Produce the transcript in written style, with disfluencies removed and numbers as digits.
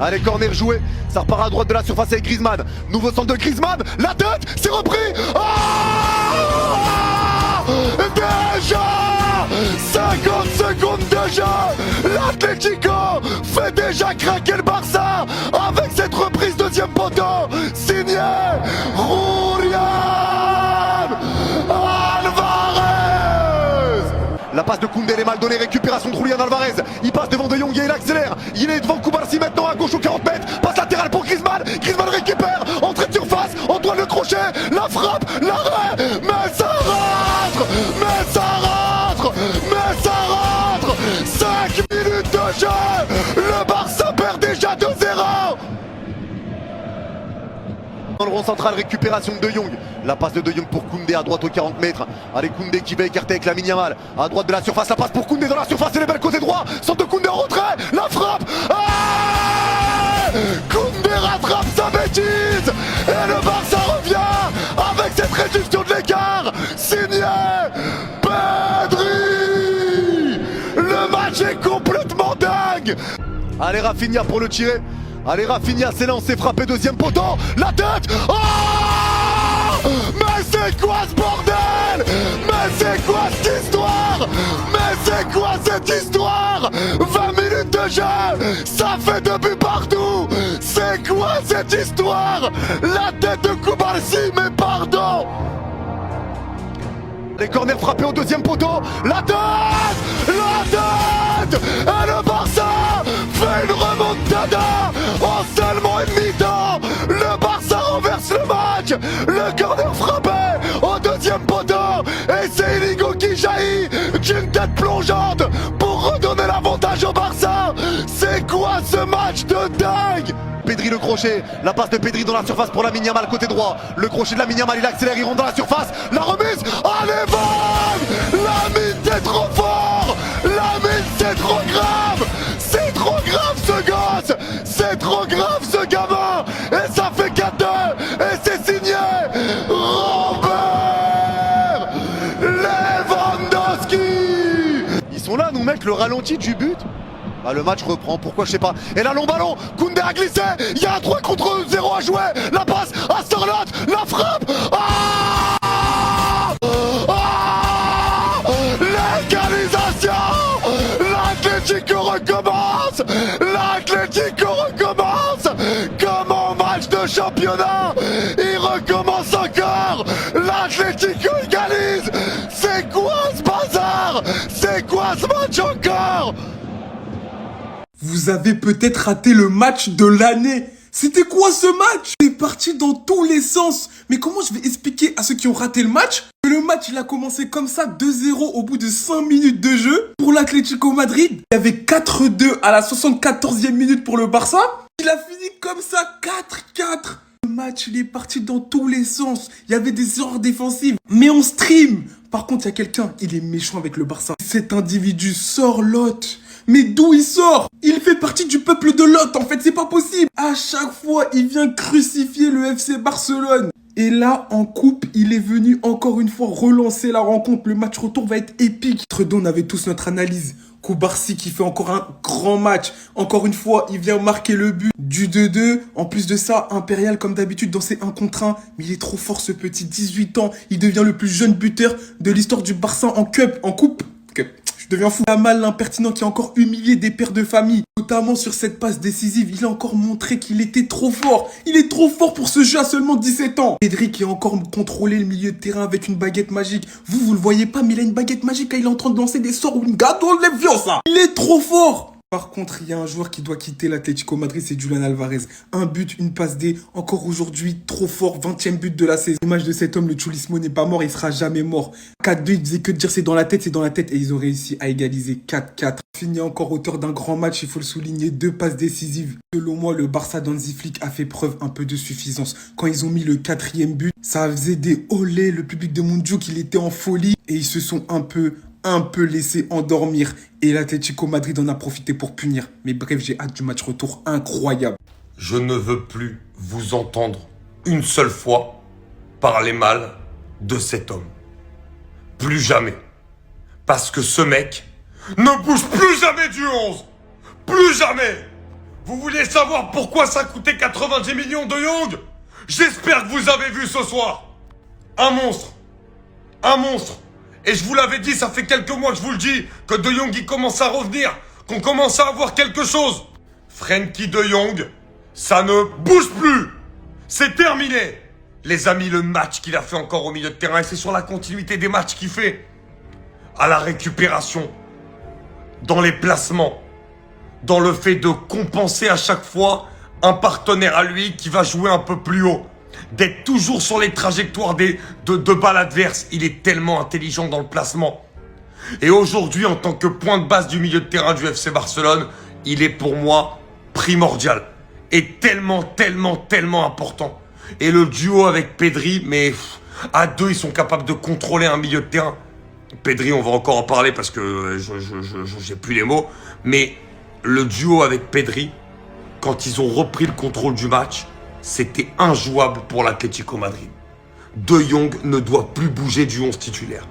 Allez, corner joué, ça repart à droite de la surface avec Griezmann. Nouveau centre de Griezmann, la tête, c'est repris. Oh, déjà 50 secondes de jeu, l'Atlético fait déjà craquer le Barça avec cette reprise deuxième poteau, signé Julián Álvarez. La passe de Koundé, elle est mal donnée, récupération de Julián Álvarez. Il passe devant De Jong et il accélère. Il est devant Koubarsi maintenant à gauche aux 40 mètres. Passe latérale pour Griezmann. Griezmann récupère. Entrée de surface. Antoine le crochet. La frappe. L'arrêt. Mais ça rentre. Mais ça rentre. Mais ça rentre. 5 minutes de jeu. Le Barça perd déjà 2-0. Dans le rond central, récupération de De Jong. La passe de De Jong pour Koundé à droite aux 40 mètres. Allez, Koundé qui va écarter avec Lamine Yamal. À droite de la surface, la passe pour Koundé dans la surface. Et les belles côté droit. Centre de Koundé en retrait. La frappe. Ah, Koundé rattrape sa bêtise. Et le Barça revient avec cette réduction de l'écart. Signé Pedri. Le match est complètement dingue. Allez, Rafinha pour le tirer. Allez, Rafinha s'est lancé, frappé deuxième poteau, la tête. Oh, mais c'est quoi ce bordel? Mais c'est quoi cette histoire? Mais c'est quoi cette histoire? 20 minutes de jeu, ça fait 2 buts partout. C'est quoi cette histoire? La tête de Koubarsi, mais pardon. Les corners frappés au deuxième poteau, la tête. Et le Barça fait une remontada en seulement une mi-temps. Le Barça renverse le match. Le corner frappé au deuxième poteau. Et c'est Inigo qui jaillit d'une tête plongeante pour redonner l'avantage au Barça. C'est quoi ce match de dingue? Pedri le crochet, la passe de Pedri dans la surface pour Lamine Yamal côté droit. Le crochet de Lamine Yamal, il accélère, il rentre dans la surface. La remise, allez vague. Lamine, t'es trop fort. Lamine, c'est trop grave. C'est trop grave ce gosse. C'est trop grave ce gamin. Et ça fait 4-2. Et c'est signé Robert Lewandowski. Ils sont là, nous mec, le ralenti du but. Ah, le match reprend, pourquoi je sais pas. Et là, long ballon, Koundé a glissé. Il y a un 3 contre 0 à jouer. La passe à Starlot, la frappe. Ah, l'égalisation. L'Atlético recommence. L'Atlético recommence. Comme en match de championnat, il recommence encore. L'Atlético égalise. C'est quoi ce bazar? C'est quoi ce match encore? Vous avez peut-être raté le match de l'année. C'était quoi ce match? C'est parti dans tous les sens. Mais comment je vais expliquer à ceux qui ont raté le match que le match il a commencé comme ça, 2-0 au bout de 5 minutes de jeu pour l'Atlético Madrid. Il y avait 4-2 à la 74e minute pour le Barça. Il a fini comme ça, 4-4. Le match il est parti dans tous les sens. Il y avait des erreurs défensives. Mais on stream. Par contre, il y a quelqu'un, il est méchant avec le Barça. Cet individu sort Lot. Mais d'où il sort? Il fait partie du peuple de Lot, en fait, c'est pas possible. À chaque fois, il vient crucifier le FC Barcelone. Et là, en coupe, il est venu encore une fois relancer la rencontre. Le match retour va être épique. Tredon, on avait tous notre analyse. Koubarsi qui fait encore un grand match. Encore une fois, il vient marquer le but du 2-2. En plus de ça, Impérial, comme d'habitude, dans ses 1 contre 1. Mais il est trop fort, ce petit 18 ans. Il devient le plus jeune buteur de l'histoire du Barça en coupe. Je deviens fou. Yamal, l'impertinent qui a encore humilié des pères de famille. Notamment sur cette passe décisive. Il a encore montré qu'il était trop fort. Il est trop fort pour ce jeu à seulement 17 ans. Pedri qui a encore contrôlé le milieu de terrain avec une baguette magique. Vous le voyez pas, mais il a une baguette magique. Il est en train de lancer des sorts ou une gâteau de ça. Il est trop fort. Par contre, il y a un joueur qui doit quitter l'Atlético Madrid, c'est Julián Álvarez. Un but, une passe D, encore aujourd'hui, trop fort, 20e but de la saison. L'image de cet homme, le Chulismo n'est pas mort, il sera jamais mort. 4-2, il faisait que de dire c'est dans la tête, et ils ont réussi à égaliser 4-4. Fini encore auteur d'un grand match, il faut le souligner, 2 passes décisives. Selon moi, le Barça d'Hansi Flick a fait preuve un peu de suffisance. Quand ils ont mis le 4e but, ça faisait des olés, le public de Moundiouk, il était en folie, et ils se sont un peu laissé endormir. Et l'Atlético Madrid en a profité pour punir. Mais bref, j'ai hâte du match retour incroyable. Je ne veux plus vous entendre une seule fois parler mal de cet homme. Plus jamais. Parce que ce mec ne bouge plus jamais du 11. Plus jamais. Vous voulez savoir pourquoi ça coûtait 90 millions de Jong? J'espère que vous avez vu ce soir. Un monstre. Un monstre. Et je vous l'avais dit, ça fait quelques mois que je vous le dis, que De Jong il commence à revenir, qu'on commence à avoir quelque chose. Frenkie De Jong, ça ne bouge plus. C'est terminé. Les amis, le match qu'il a fait encore au milieu de terrain, et c'est sur la continuité des matchs qu'il fait. À la récupération, dans les placements, dans le fait de compenser à chaque fois un partenaire à lui qui va jouer un peu plus haut, d'être toujours sur les trajectoires de balles adverses. Il est tellement intelligent dans le placement. Et aujourd'hui, en tant que point de base du milieu de terrain du FC Barcelone, il est pour moi primordial. Et tellement important. Et le duo avec Pedri, mais à deux, ils sont capables de contrôler un milieu de terrain. Pedri, on va encore en parler parce que j'ai plus les mots. Mais le duo avec Pedri, quand ils ont repris le contrôle du match, c'était injouable pour l'Atlético Madrid. De Jong ne doit plus bouger du 11 titulaire.